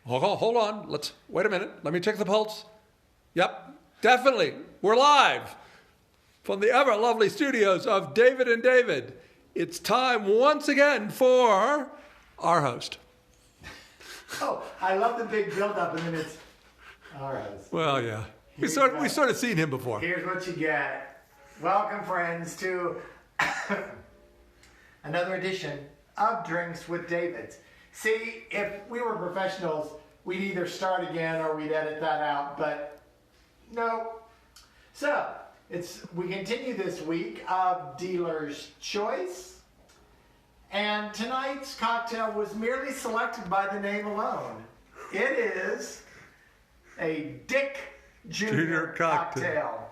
Hold on. Wait a minute. Let me check the pulse. Yep, definitely. We're live from the ever lovely studios of David and David. It's time once again for our host. Oh, I love the big build-up, and then it's all right. Well, yeah. We sort of seen him before. Here's what you get. Welcome, friends, to another edition of Drinks with David. See, if we were professionals, we'd either start again or we'd edit that out, but no. So, we continue this week of Dealer's Choice, and tonight's cocktail was merely selected by the name alone. It is a Dick Jr. cocktail.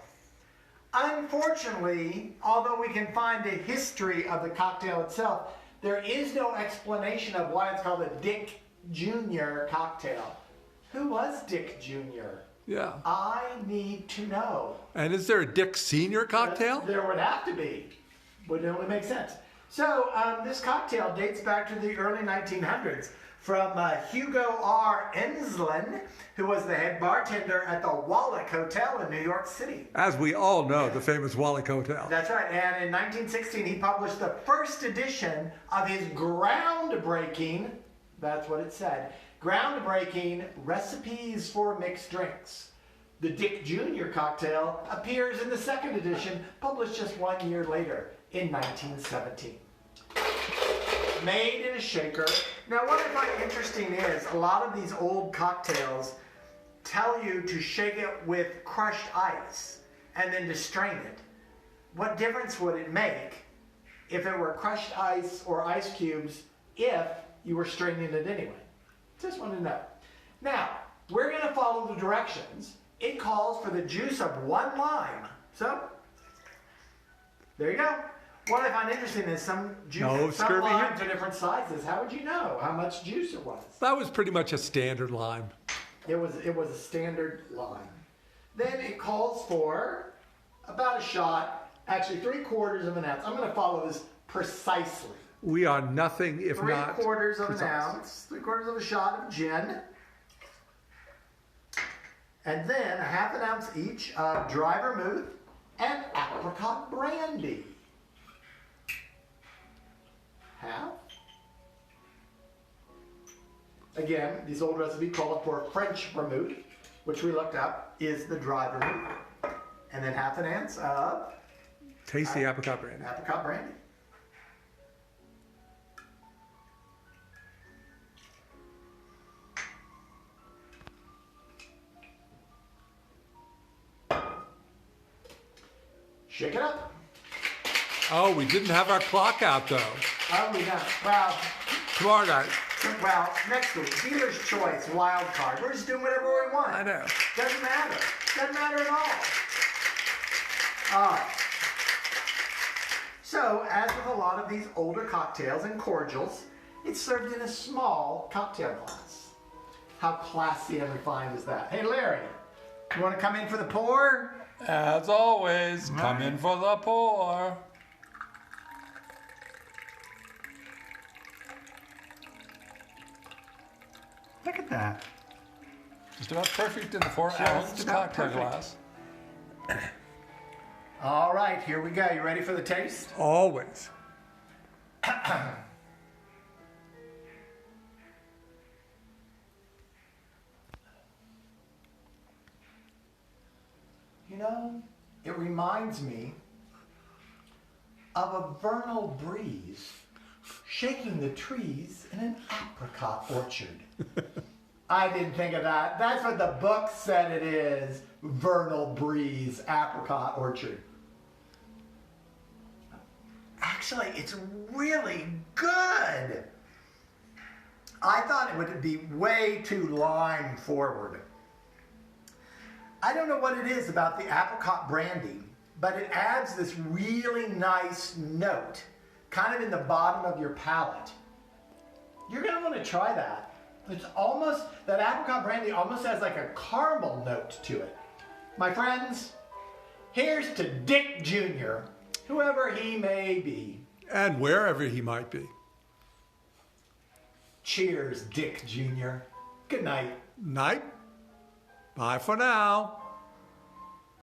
Unfortunately, although we can find a history of the cocktail itself, there is no explanation of why it's called a Dick Jr. cocktail. Who was Dick Jr.? Yeah. I need to know. And is there a Dick Sr. cocktail? There would have to be. Would only make sense. So this cocktail dates back to the early 1900s from Hugo R. Enslin, who was the head bartender at the Wallach Hotel in New York City. As we all know, the famous Wallach Hotel. That's right. And in 1916, he published the first edition of his groundbreaking, that's what it said, groundbreaking Recipes for Mixed Drinks. The Dick Jr. cocktail appears in the second edition, published just 1 year later in 1917. Made in a shaker. Now what I find interesting is a lot of these old cocktails tell you to shake it with crushed ice and then to strain it. What difference would it make if it were crushed ice or ice cubes if you were straining it anyway? Just want to know. Now, we're going to follow the directions. It calls for the juice of 1 lime. So, there you go. What I find interesting is some limes are different sizes. How would you know how much juice it was? That was pretty much a standard lime. It was a standard lime. Then it calls for about a shot, actually 3/4 of an ounce. I'm going to follow this precisely. We are nothing if not 3/4 of an ounce, 3/4 of a shot of gin, and then a 1/2 ounce each of dry vermouth and apricot brandy. Half. Again, these old recipes call for French vermouth, which we looked up is the dry vermouth, and then 1/2 ounce of tasty apricot brandy. Apricot brandy. Shake it up. Oh, we didn't have our clock out though. Oh, we got well. Tomorrow night. Well, next week, Dealer's Choice, wild card. We're just doing whatever we want. I know. Doesn't matter. Doesn't matter at all. All right. So, as with a lot of these older cocktails and cordials, it's served in a small cocktail glass. How classy and refined is that? Hey, Larry, you want to come in for the pour? As always, come in for the pour. Look at that. Just about perfect in the 4-ounce cocktail glass. All right, here we go. You ready for the taste? Always. You know, it reminds me of a vernal breeze shaking the trees in an apricot orchard. I didn't think of that. That's what the book said it is. Vernal breeze, apricot orchard. Actually, it's really good. I thought it would be way too lime forward. I don't know what it is about the apricot brandy, but it adds this really nice note, kind of in the bottom of your palate. You're going to want to try that. It's almost, that apricot brandy almost has like a caramel note to it. My friends, here's to Dick Jr., whoever he may be. And wherever he might be. Cheers, Dick Jr. Good night. Night. Bye for now.